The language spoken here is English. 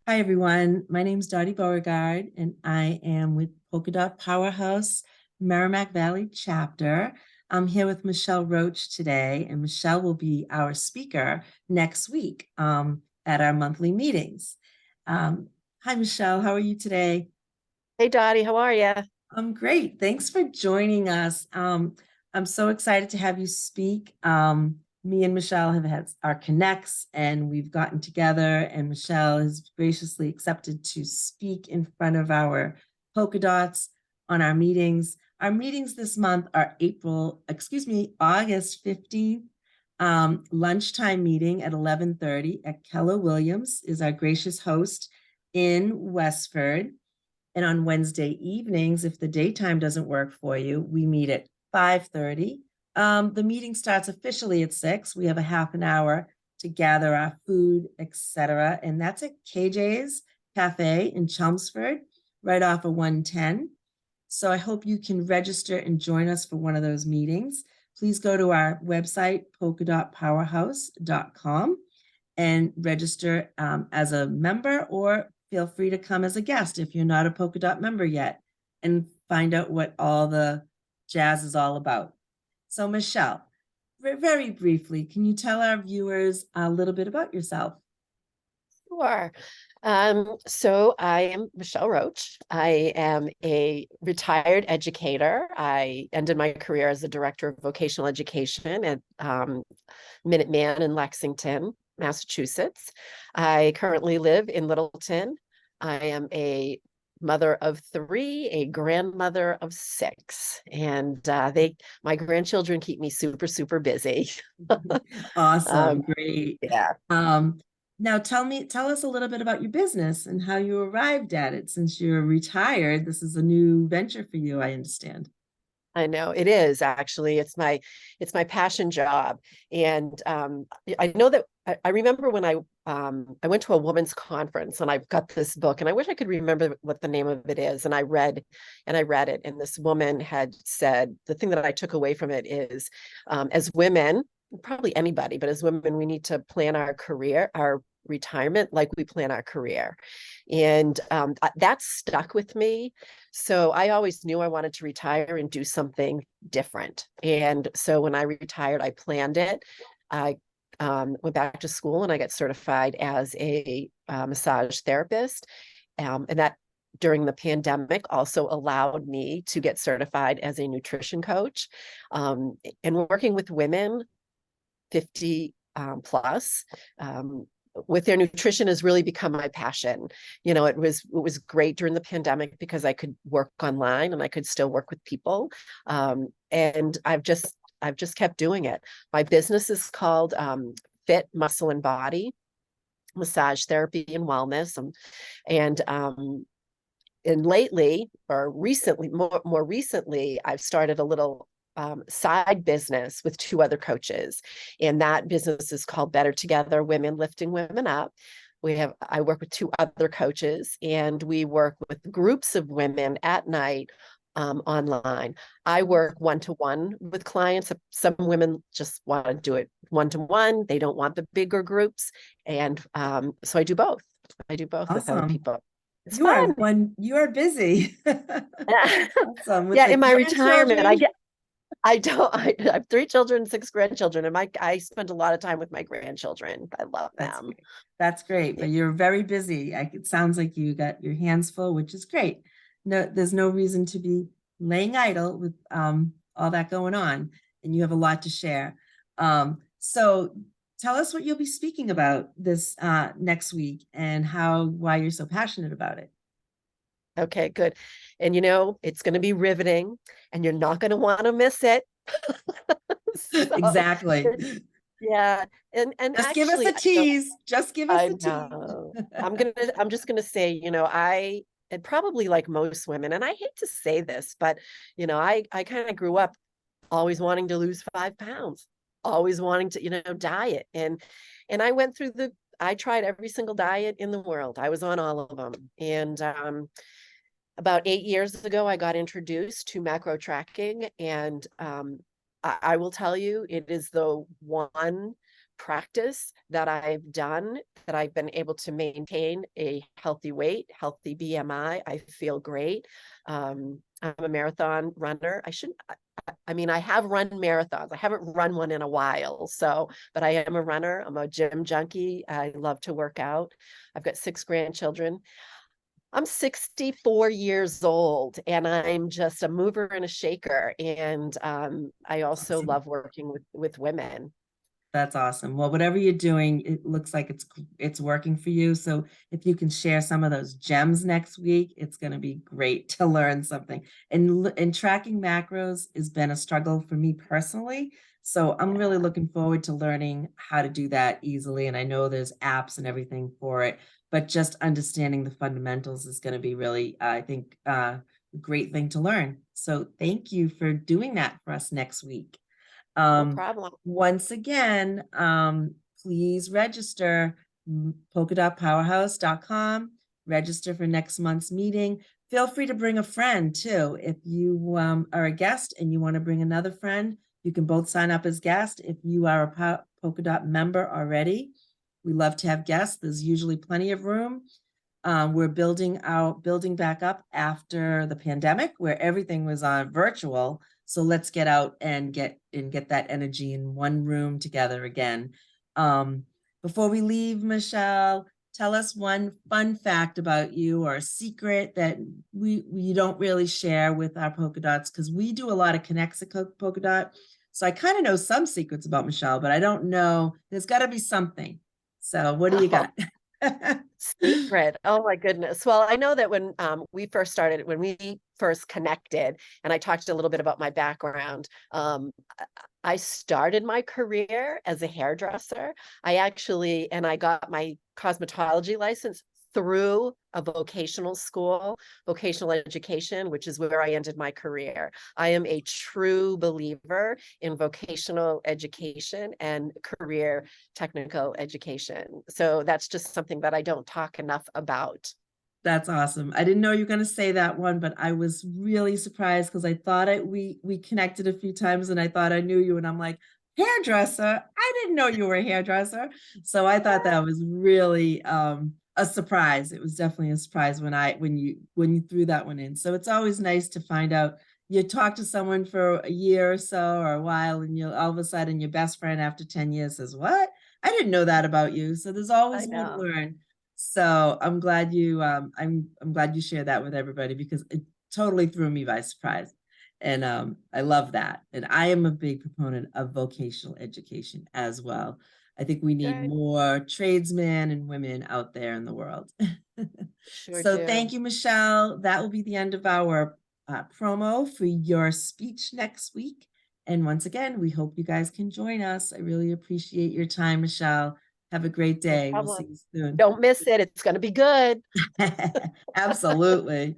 Hi, everyone. My name is Dottie Beauregard, and I am with Polka Dot Powerhouse Merrimack Valley chapter. I'm here with Michelle Roche today, and Michelle will be our speaker next week at our monthly meetings. Hi, Michelle. How are you today? Hey Dottie, how are you? I'm great. Thanks for joining us. I'm so excited to have you speak. Me and Michelle have had our connects and we've gotten together, and Michelle has graciously accepted to speak in front of our polka dots on our meetings. Our meetings this month are August 15th. Lunchtime meeting at 11:30 at Keller Williams is our gracious host in Westford. And on Wednesday evenings, if the daytime doesn't work for you, we meet at 5:30. The meeting starts officially at 6. We have a half an hour to gather our food, etc. And that's at KJ's Cafe in Chelmsford, right off of 110. So I hope you can register and join us for one of those meetings. Please go to our website, polkadotpowerhouse.com, and register as a member, or feel free to come as a guest if you're not a Polka Dot member yet, and find out what all the jazz is all about. So, Michelle, very briefly, can you tell our viewers a little bit about yourself? Sure. So I am Michelle Roach. I am a retired educator. I ended my career as a director of vocational education at Minuteman in Lexington, Massachusetts. I currently live in Littleton. I am a mother of 3, a grandmother of 6, and my grandchildren keep me super, super busy. Awesome, Um, great. yeah. Um, Now tell us a little bit about your business and how you arrived at it. Since you're retired, this is a new venture for you, I understand. I know it is actually. It's my passion job, and I know that I remember when I went to a women's conference and I've got this book, and I wish I could remember what the name of it is. And I read it, and this woman had said the thing that I took away from it is, as women, probably anybody, but as women, we need to plan our career, our retirement like we plan our career, and that stuck with me. So I always knew I wanted to retire and do something different. And so when I retired, I planned it. I went back to school and I got certified as a massage therapist. And that during the pandemic also allowed me to get certified as a nutrition coach. And working with women 50 plus, with their nutrition has really become my passion. It was great during the pandemic because I could work online and I could still work with people. And I've just kept doing it. My business is called Fit Muscle and Body Massage Therapy and Wellness. And lately, or recently, more recently, I've started a little side business with 2 other coaches, and that business is called Better Together Women Lifting Women Up. I work with 2 other coaches, and we work with groups of women at night, online. I work one-to-one with clients. Some women just want to do it one-to-one. They don't want the bigger groups, and so I do both. I do both with other Awesome. people. It's fun. You are busy. Awesome. With Yeah, the in my retirement, grandchildren. I don't, I have 3 children, 6 grandchildren, and I spend a lot of time with my grandchildren. I love That's them. great. That's great. Yeah. But you're very busy. It sounds like you got your hands full, which is great. No, there's no reason to be laying idle with all that going on, and you have a lot to share. So tell us what you'll be speaking about this next week, and why you're so passionate about it. Okay, good. And it's going to be riveting, and you're not going to want to miss it. So, Exactly. yeah, and Just give us actually, a tease. Just give us I a tease. know. I'm just gonna say, and probably like most women, and I hate to say this, but I kind of grew up always wanting to lose 5 pounds, always wanting to, diet. And I tried every single diet in the world. I was on all of them. And about 8 years ago, I got introduced to macro tracking, and I will tell you, it is the one practice that I've done, that I've been able to maintain a healthy weight, healthy BMI. I feel great. I'm a marathon runner. I mean, I have run marathons. I haven't run one in a while. So, but I am a runner. I'm a gym junkie. I love to work out. I've got 6 grandchildren. I'm 64 years old and I'm just a mover and a shaker. And I also Awesome. love working with women. That's awesome. Well, whatever you're doing, it looks like it's working for you. So if you can share some of those gems next week, it's going to be great to learn something. And tracking macros has been a struggle for me personally. So I'm really Yeah. looking forward to learning how to do that easily. And I know there's apps and everything for it, but just understanding the fundamentals is going to be really, I think, a great thing to learn. So thank you for doing that for us next week. No Um, problem. Once again, please register polkadotpowerhouse.com, register for next month's meeting. Feel free to bring a friend too. If you are a guest and you want to bring another friend, you can both sign up as guests. If you are a Polka Dot member already, we love to have guests. There's usually plenty of room. We're building back up after the pandemic where everything was on virtual. So let's get out and get that energy in one room together again. Um, Before we leave, Michelle, tell us one fun fact about you or a secret that we don't really share with our polka dots, because we do a lot of connects at polka dot. So I kind of know some secrets about Michelle, but I don't know. There's got to be something. So what do you Oh, got? secret. Oh my goodness. Well, I know that when we first started, when we first connected, and I talked a little bit about my background, I started my career as a hairdresser. I got my cosmetology license through a vocational school, vocational education, which is where I ended my career. I am a true believer in vocational education and career technical education. So that's just something that I don't talk enough about. That's awesome. I didn't know you were going to say that one, but I was really surprised because I thought we connected a few times and I thought I knew you, and I'm like, hairdresser. I didn't know you were a hairdresser. So I thought that was really a surprise. It was definitely a surprise when you threw that one in. So it's always nice to find out. You talk to someone for a year or so or a while, and you'll all of a sudden your best friend after 10 years says, "What? I didn't know that about you." So there's I always more to know. learn. So I'm glad you shared that with everybody because it totally threw me by surprise. And I love that. And I am a big proponent of vocational education as well. I think we need Good. more tradesmen and women out there in the world. Sure So thank do. you, Michelle. That will be the end of our promo for your speech next week. And once again, we hope you guys can join us. I really appreciate your time, Michelle. Have a great No day. We'll see problem. you soon. Don't miss it. It's going to be good. Absolutely.